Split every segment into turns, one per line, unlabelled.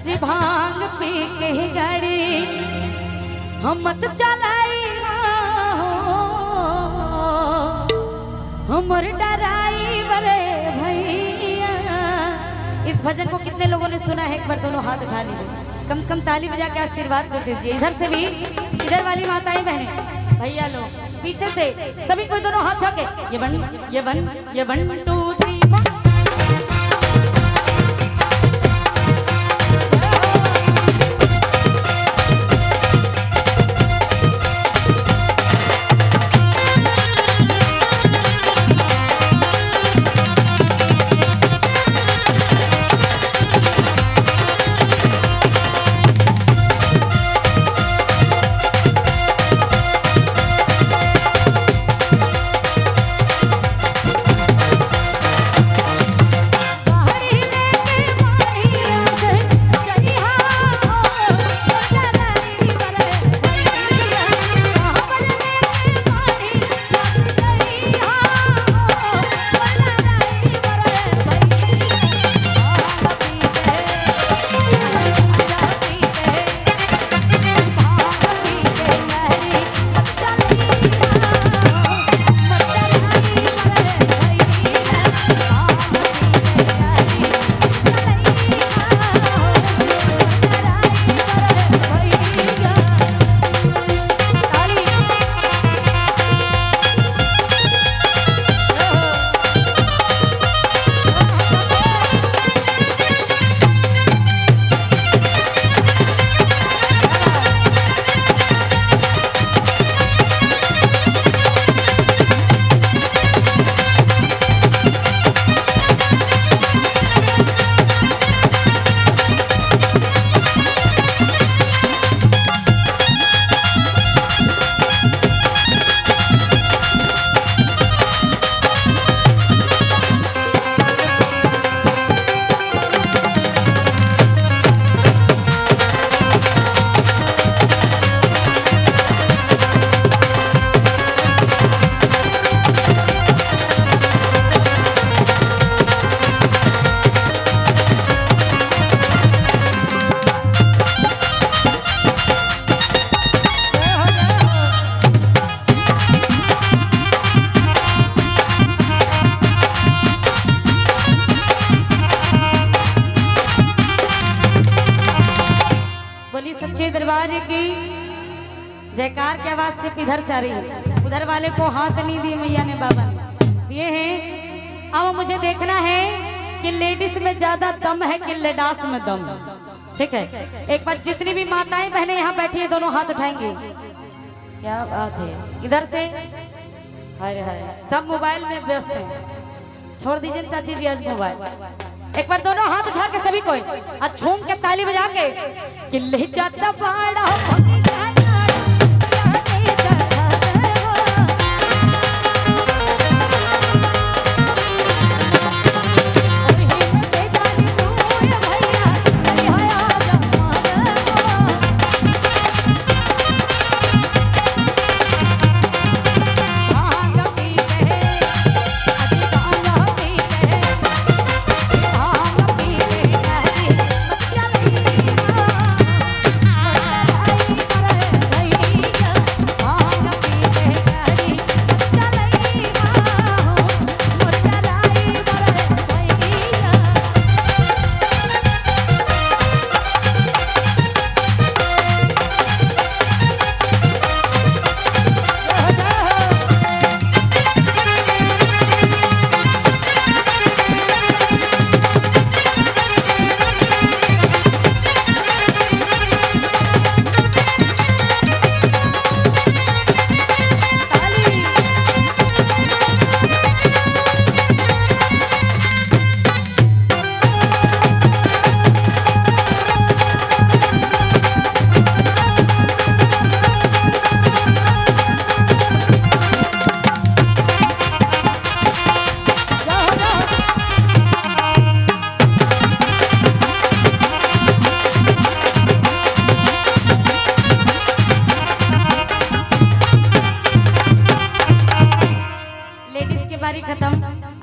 जी भांग पी के गाड़ी हम मत चलाई हमर डराई बरे भैया। इस भजन को कितने लोगों ने सुना है? एक बार दोनों हाथ उठा लीजिए, कम से कम ताली बजा के आशीर्वाद कर दीजिए। इधर से भी, इधर वाली माताएं बहनें भैया लोग, पीछे से सभी कोई दोनों हाथ उठा के ये वन 2 3 दरबार की जयकार की आवाज सिर्फ इधर से आ रही है, उधर वाले को हाथ नहीं दिए मैया ने, बाबा ने दिए हैं। अब मुझे देखना है कि लेडीज में ज्यादा दम है कि लेडास में दम, ठीक है? एक बार जितनी भी माताएं बहनें यहाँ बैठी है दोनों हाथ उठाएंगे। क्या बात है, इधर से हाय हाय, सब मोबाइल में व्यस्त है, छोड़ दीजिए चाची जी आज मोबाइल। एक बार दोनों हाथ उठा के सभी कोई आज झूम के ताली बजा के कि ले जाता बाड़ा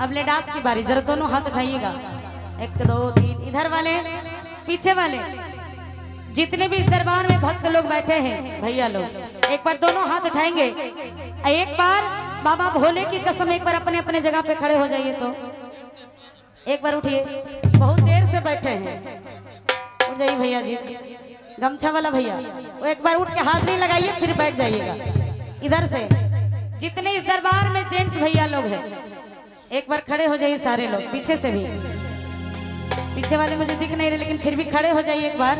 अब लेडास की बारी, जरा दोनों हाथ उठाइएगा, 1 2 3, इधर वाले पीछे वाले जितने भी इस दरबार में भक्त लोग बैठे हैं भैया लोग, एक बार दोनों हाथ उठाएंगे। एक बार बाबा भोले की कसम, एक बार अपने अपने जगह पे खड़े हो जाइए। तो एक बार उठिए, बहुत देर से बैठे हैं। उठ जाइए भैया जी, गमछा वाला भैया, वो एक बार उठ के हाजिरी लगाइए, फिर बैठ जाइएगा। इधर से जितने इस दरबार में जेंट्स भैया लोग हैं, एक बार खड़े हो जाइए सारे लोग। पीछे से भी, पीछे वाले मुझे दिख नहीं रहे, लेकिन फिर भी खड़े हो जाइए एक बार।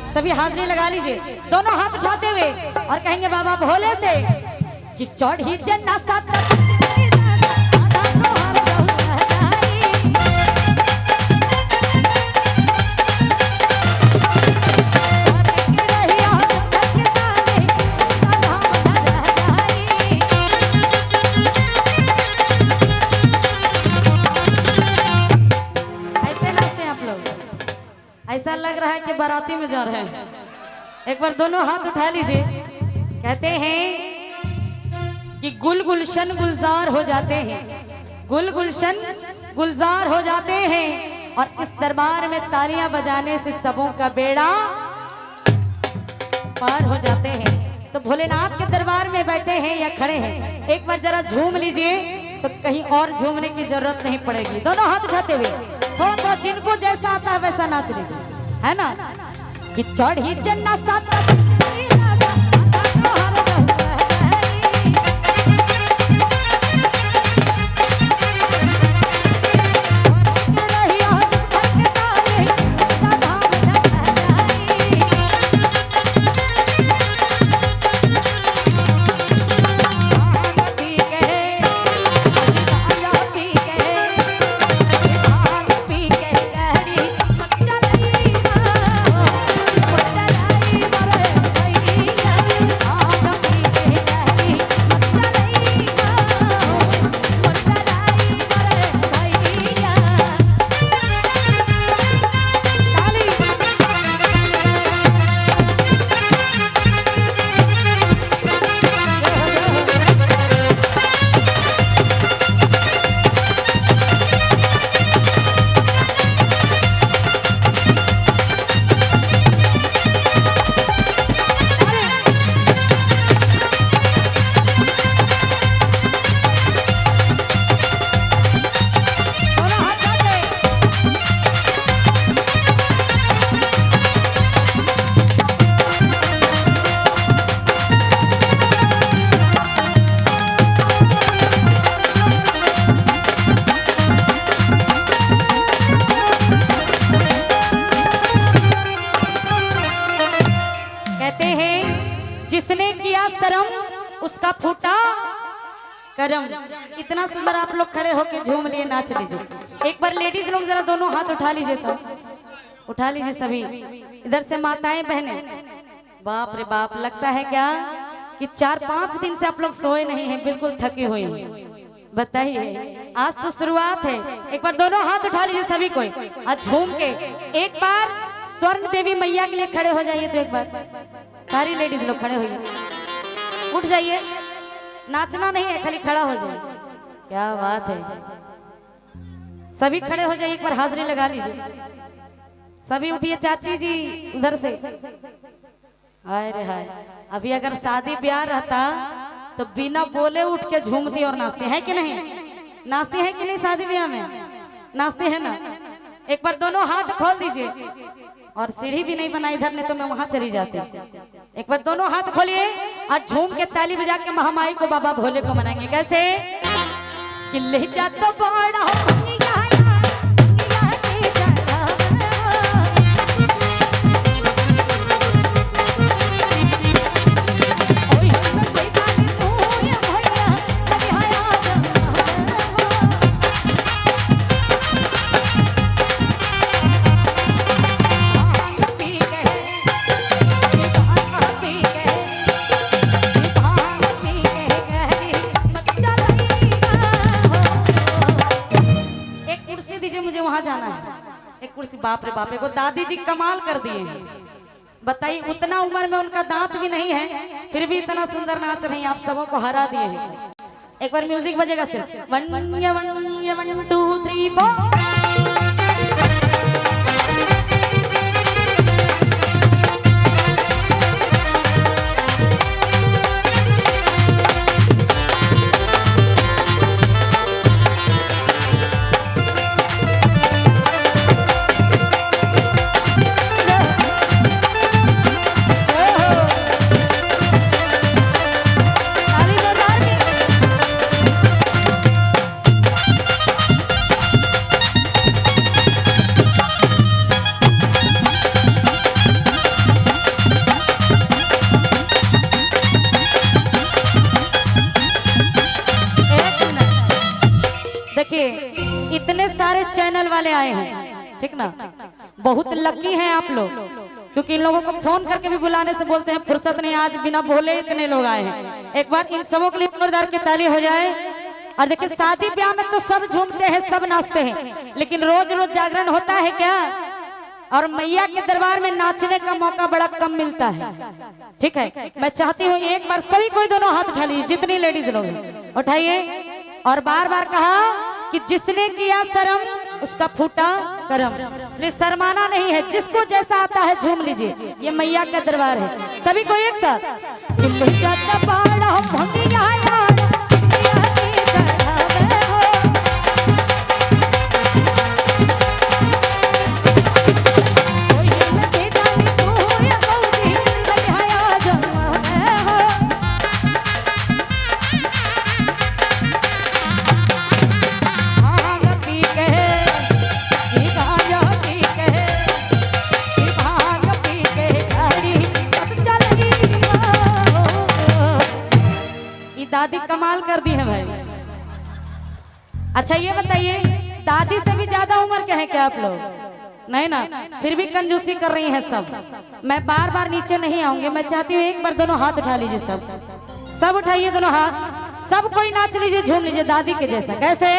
सभी हाजिरी लगा लीजिए, दोनों हाथ उठाते हुए, और कहेंगे बाबा भोले से कि चढ़ी जन्ना सात ऐसा लग रहा है कि बाराती में जा रहे हैं। एक बार दोनों हाथ उठा लीजिए। कहते हैं कि गुल गुलशन गुलजार हो जाते हैं, गुल गुलशन गुलजार हो जाते हैं, और इस दरबार में तालियां बजाने से सबों का बेड़ा पार हो जाते हैं। तो भोलेनाथ के दरबार में बैठे हैं या खड़े हैं, एक बार जरा झूम लीजिए, तो कहीं और झूमने की जरूरत नहीं पड़ेगी। दोनों हाथ उठाते हुए थोड़ा थोड़ा जिनको जैसा आता है वैसा नाच लीजिए, है ना। कि चढ़ी जन्ना सात उसका फूटा करम। इतना सुंदर आप लोग खड़े होके झूम लिए, नाच लीजिए। एक बार लेडीज लोग जरा दोनों हाथ उठा लीजिए, तो उठा लीजिए सभी। इधर से माताएं बहनें, बाप रे बाप, लगता है क्या कि 4-5 दिन से आप लोग सोए नहीं हैं, बिल्कुल थके हुए हैं। बताइए, आज तो शुरुआत है। एक बार दोनों हाथ उठा लीजिए सभी कोई, आज झूम के एक बार स्वर्ण देवी मैया के लिए खड़े हो जाइए। तो एक बार सारी लेडीज लोग खड़े होइए, उठ जाइए, नाचना नहीं है, खाली खड़ा हो जाइए। क्या बात है, सभी खड़े हो जाइए, एक बार हाजिरी लगा लीजिए। सभी उठिए, चाची जी उधर से। हाय रे हाय, अभी अगर शादी ब्याह रहता तो बिना बोले उठ के झूमती और नाचती है कि नहीं? नाचती है कि नहीं? शादी ब्याह में नाचती है ना। एक बार दोनों हाथ खोल दीजिए, और सीढ़ी भी नहीं बना इधर, नहीं तो मैं वहां चली जाती। एक बार दोनों हाथ खोलिए और झूम के ताली बजा के महामाई को, बाबा भोले को मनाएंगे। कैसे? कि ले जा तो बड़ा बाप रे बाप को दादी जी कमाल कर दिए हैं। बताइए, उतना उम्र में उनका दांत भी नहीं है, फिर भी इतना सुंदर नाच रही हैं, आप सबों को हरा दिए हैं। एक बार म्यूजिक बजेगा सिर्फ 1 2 3 4। इतने सारे चैनल वाले आए हैं, ठीक ना। बहुत लकी हैं आप लोग, क्योंकि इन लोगों को फोन करके भी बुलाने से बोलते हैं फुर्सत नहीं, आज बिना बोले इतने लोग आए हैं। एक बार इन सबों के लिए जोरदार की ताली हो जाए। और देखिए शादी ब्याह में तो सब झूमते हैं, सब नाचते हैं, लेकिन रोज रोज जागरण होता है क्या? और मैया के दरबार में नाचने का मौका बड़ा कम मिलता है, ठीक है। मैं चाहती हूँ एक बार सभी कोई दोनों हाथ उठा लीजिए, जितनी लेडीज लोग हैं उठाइए, और बार बार कहा कि जिसने किया शर्म उसका फूटा करम। इसलिए शर्माना नहीं है, जिसको जैसा आता है झूम लीजिए, ये मैया का दरबार है। सभी को एक साथ दादी कमाल कर दी है भाई। अच्छा ये बताइए, दादी से भी ज्यादा उम्र के हैं क्या आप लोग? नहीं ना, फिर भी कंजूसी कर रही हैं सब। मैं बार बार नीचे नहीं आऊंगी, मैं चाहती हूँ एक बार दोनों हाथ उठा लीजिए, सब उठाइए दोनों हाथ, सब कोई नाच लीजिए, झूम लीजिए दादी के जैसा। कैसे?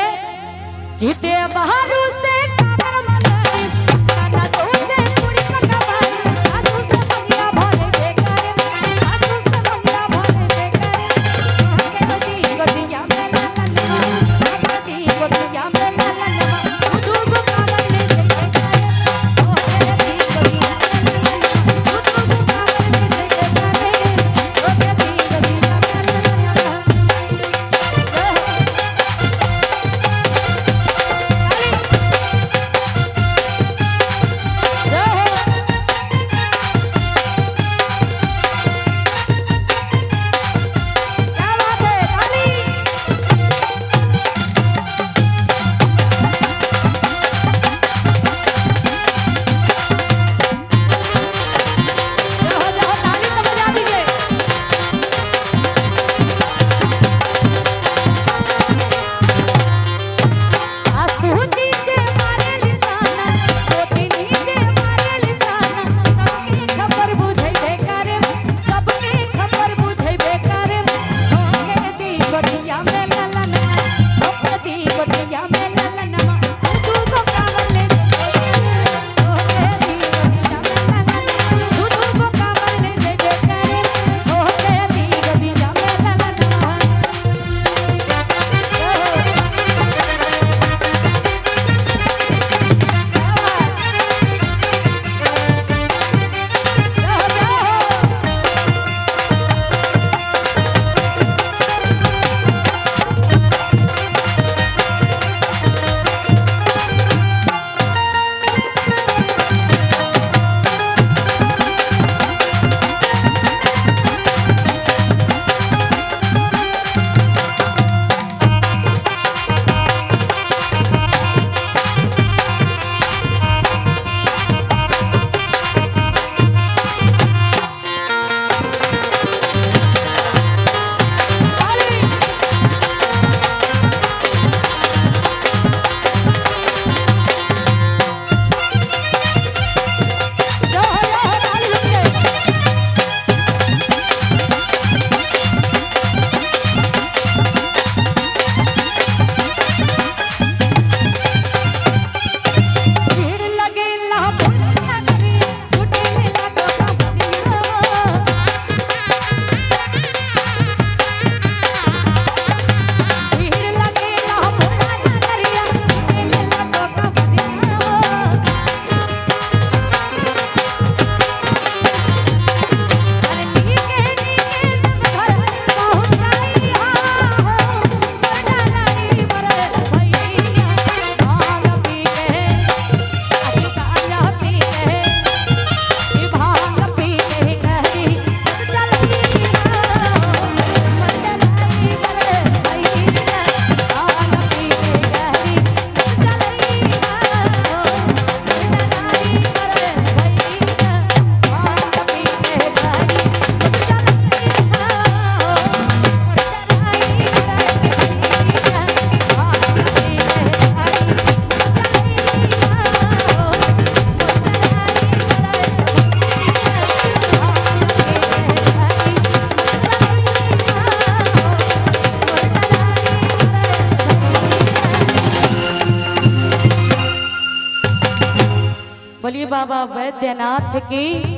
बोलिए बाबा वैद्यनाथ की।